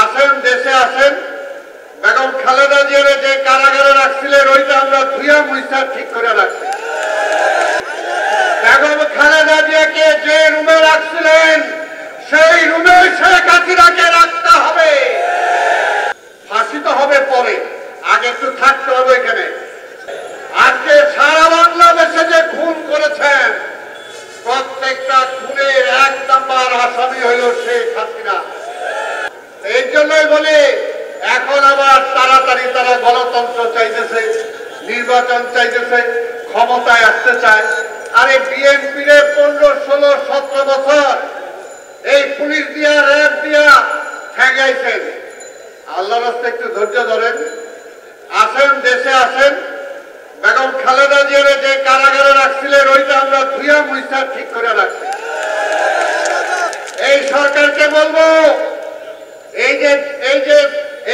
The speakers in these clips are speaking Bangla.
আসেন, দেশে আসেন। বেগম খালেদা জিয়ারে যে কারাগারে রাখছিলেন ওইটা আমরা ধুইয়া মুইসা ঠিক করে রাখছি। বেগম খালেদা জিয়াকে যে রুমে রাখছিলেন সেই রুমে শেখ হাসিনাকে রাখতে হবে। ফাঁসি তো হবে পরে, আগে একটু থাকতে হবে এখানে। আজকে সারা বাংলাদেশে যে খুন করেছেন প্রত্যেকটা খুনের 1 নাম্বার আসামি হইল শেখ হাসিনা। এই জন্যই বলি এখন আবার তাড়াতাড়ি তারা গণতন্ত্র চাইতেছে, নির্বাচন চাইতেছে, ক্ষমতায় আসতে চায়। আরে বিএনপির 15, 16, 17 বছর এই পুলিশ দিয়া র্যাব দিয়া ঠেঙ্গাইছেন। আল্লাহর রাস্তায় একটু ধৈর্য ধরেন। আসেন, দেশে আসেন। বেগম খালেদা জিয়ারে যে কারাগারে রাখছিলেন ওইটা আমরা ধুইয়া মুইসা ঠিক করে রাখছি। এই সরকারকে বলবো এই যে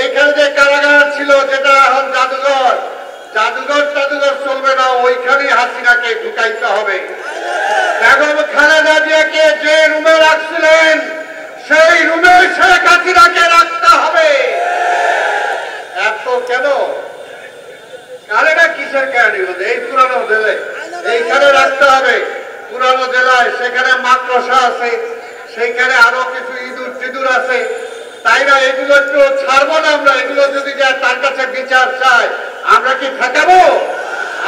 এইখানে যে কারাগার ছিল যেটা এখন জাদুঘর চলবে না, ওইখানেই হাসিনাকে ঢুকাইতে হবে। বেগম খালেদা জিয়াকে যে রুমে রাখছিলেন সেই রুমে শেখ হাসিনাকে রাখতে হবে। এত কেন কারেনা কিসের কারণে এই পুরানো জেলে এইখানে রাখতে হবে। পুরানো জেলায় সেখানে মাদ্রাসা আছে, সেইখানে আরো কিছু ইঁদুর টিঁদুর আছে, তাই না? এগুলো একটু ছাড়বো না আমরা? এগুলো যদি যায় তার কাছে বিচার চাই, আমরা কি ঠেকাবো?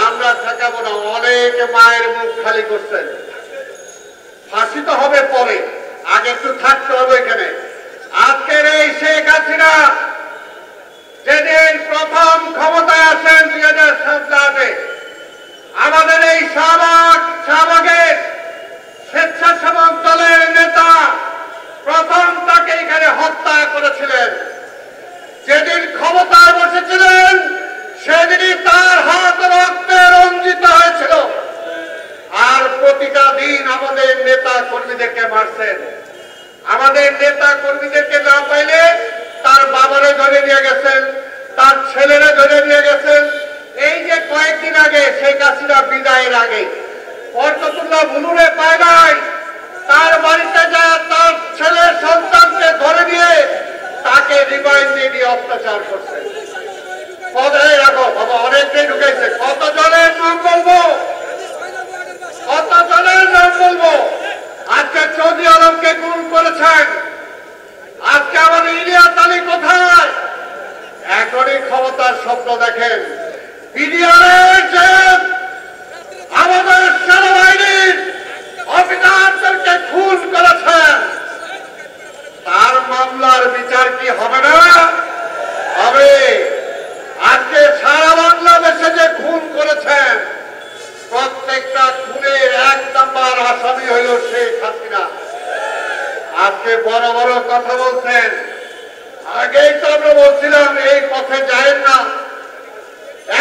আমরা ঠেকাবো না। অনেক মায়ের মুখ খালি করছেন। ফাঁসি তো হবে পরে, আগে একটু থাকতে হবে এখানে। আজকের এই শেখ হাসিনা যেদিন প্রথম ক্ষমতায় আসেন 2007-এ, আমাদের এই শাহবাগের স্বেচ্ছাসেবক দলের নেতা প্রথম তাকে এখানে হত্যা করেছিলেন। যেদিন ক্ষমতায় বসেছিলেন সেদিনই তার হাত রক্তে রঞ্জিত হয়েছিল। আর প্রতিটা দিন আমাদের নেতা কর্মীদেরকে মারছেন। আমাদের নেতা কর্মীদেরকে না পাইলে তার বাবারে ধরে নিয়ে গেছেন, তার ছেলেরা ধরে নিয়ে গেছেন। এই যে কয়েকদিন আগে শেখ হাসিনা বিদায়ের আগে বরকতুল্লাহ বুলুরে পায় নাই, তার বাড়িতে যা তার ছেলের সন্তানকে ধরে নিয়ে তাকে রিমাইন্ডে নিয়ে অত্যাচার করছে। কথাই রাখো বাবা, অনেকটাই ঢুকেছে। কতজনের নাম বলবো? আজকে চৌধুরী আলমকে গুম করেছেন। আজকে আমাদের ইলিয়াস আলী কোথায়? এখনই ক্ষমতার স্বপ্ন দেখেন। বিডিআরের যে আমাদের সেনাবাহিনীর অফিসারদেরকে খুন করেছেন তার মামলার বিচার কি হবে না? হবে। আজকে সারা বাংলাদেশে যে খুন করেছেন প্রত্যেকটা খুনের 1 নাম্বার আসামি হইল শেখ হাসিনা। আজকে বড় বড় কথা বলছেন। আগেই তো আমরা বলছিলাম এই পথে যায়েন না।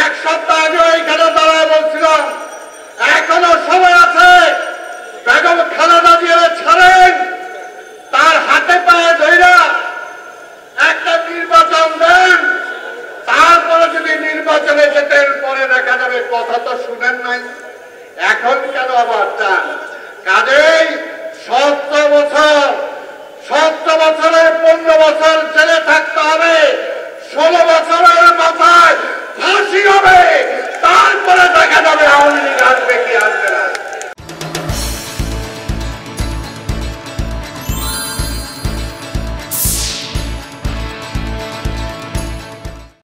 1 সপ্তাহ আগে এইখানে দাঁড়ায় বলছিলাম এখনো সময় আছে, বেগম খালেদা জিয়ারে ছাড়েন, তার হাতে পায়ে ধইরা